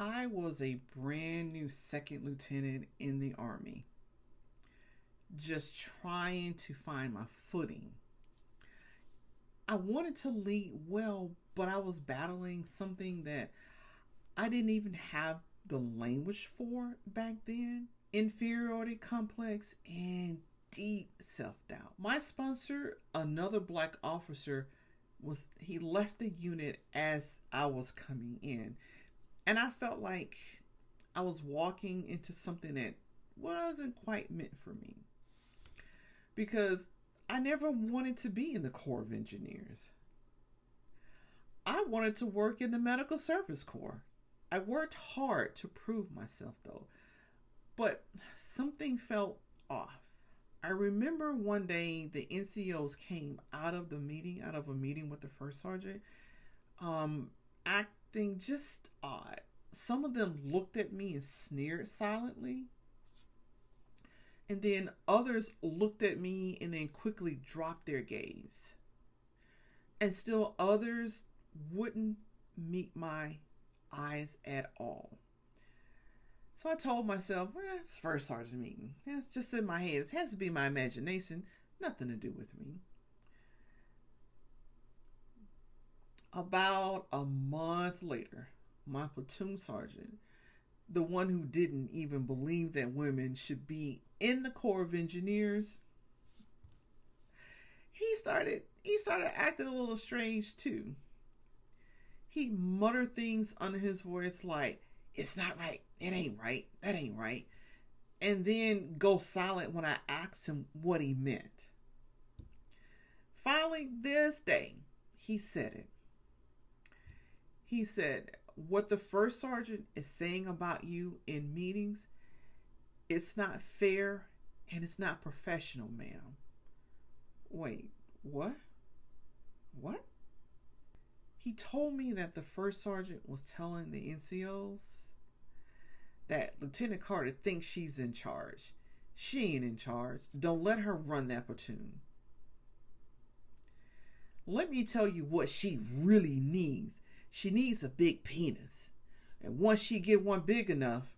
I was a brand new second lieutenant in the Army, just trying to find my footing. I wanted to lead well, but I was battling something that I didn't even have the language for back then. Inferiority complex and deep self-doubt. My sponsor, another black officer, he left the unit as I was coming in. And I felt like I was walking into something that wasn't quite meant for me. Because I never wanted to be in the Corps of Engineers. I wanted to work in the Medical Service Corps. I worked hard to prove myself though, but something felt off. I remember one day the NCOs came out of a meeting with the first sergeant, acting just odd. Some of them looked at me and sneered silently. And then others looked at me and then quickly dropped their gaze. And still others wouldn't meet my eyes at all. So I told myself, it's first sergeant meeting. It's just in my head. It has to be my imagination. Nothing to do with me. About a month later, my platoon sergeant, the one who didn't even believe that women should be in the Corps of Engineers, he started acting a little strange too. He muttered things under his voice like, "It's not right. It ain't right. That ain't right." And then go silent when I asked him what he meant. Finally, this day, he said it. He said, "What the first sergeant is saying about you in meetings, it's not fair and it's not professional, ma'am." Wait, what? What? He told me that the first sergeant was telling the NCOs that Lieutenant Carter thinks she's in charge. She ain't in charge. Don't let her run that platoon. Let me tell you what she really needs. She needs a big penis. And once she get one big enough,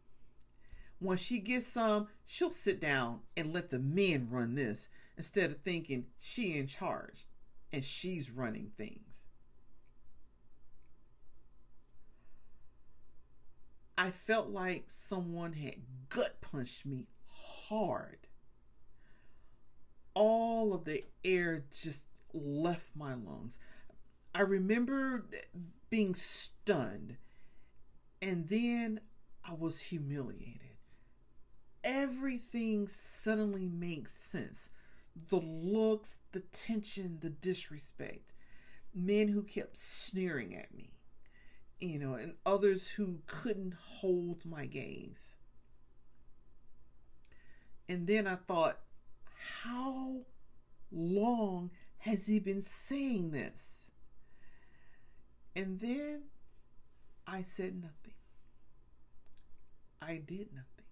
once she gets some, she'll sit down and let the men run this instead of thinking she in charge and she's running things. I felt like someone had gut punched me hard. All of the air just left my lungs. I remember being stunned, and then I was humiliated. Everything suddenly made sense. The looks, the tension, the disrespect. Men who kept sneering at me, and others who couldn't hold my gaze. And then I thought, how long has he been saying this? And then I said nothing. I did nothing.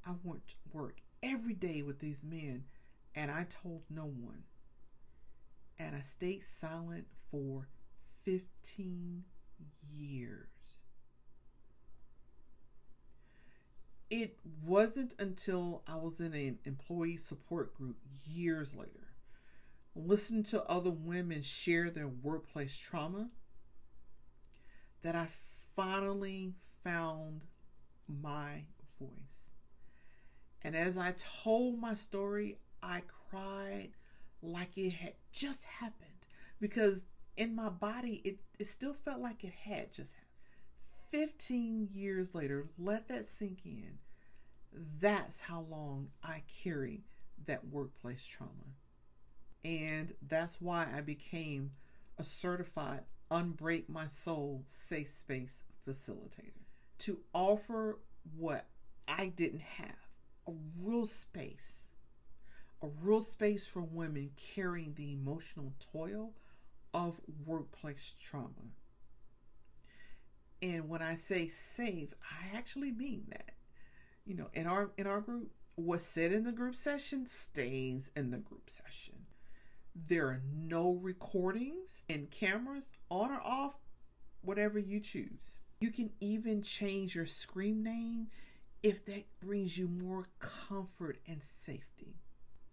I went to work every day with these men, and I told no one. And I stayed silent for 15 years. It wasn't until I was in an employee support group years later, listening to other women share their workplace trauma, that I finally found my voice. And as I told my story, I cried like it had just happened, because in my body, it still felt like it had just happened. 15 years later, let that sink in. That's how long I carried that workplace trauma. And that's why I became a certified Unbreak My Soul safe space facilitator, to offer what I didn't have, a real space for women carrying the emotional toil of workplace trauma. And when I say safe, I actually mean that. In our group, what's said in the group session stays in the group session. There are no recordings and cameras on or off, whatever you choose. You can even change your scream name if that brings you more comfort and safety.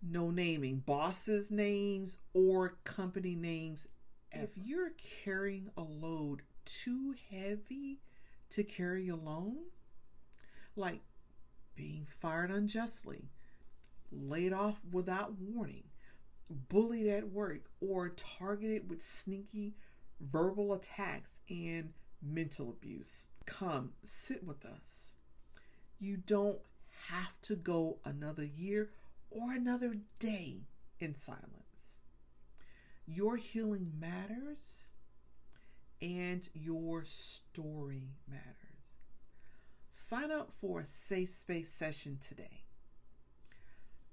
No naming bosses' names or company names ever. If you're carrying a load too heavy to carry alone, like being fired unjustly, laid off without warning, bullied at work, or targeted with sneaky verbal attacks and mental abuse, come sit with us. You don't have to go another year or another day in silence. Your healing matters and your story matters. Sign up for a safe space session today.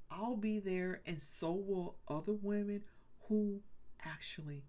I'll be there, and so will other women who actually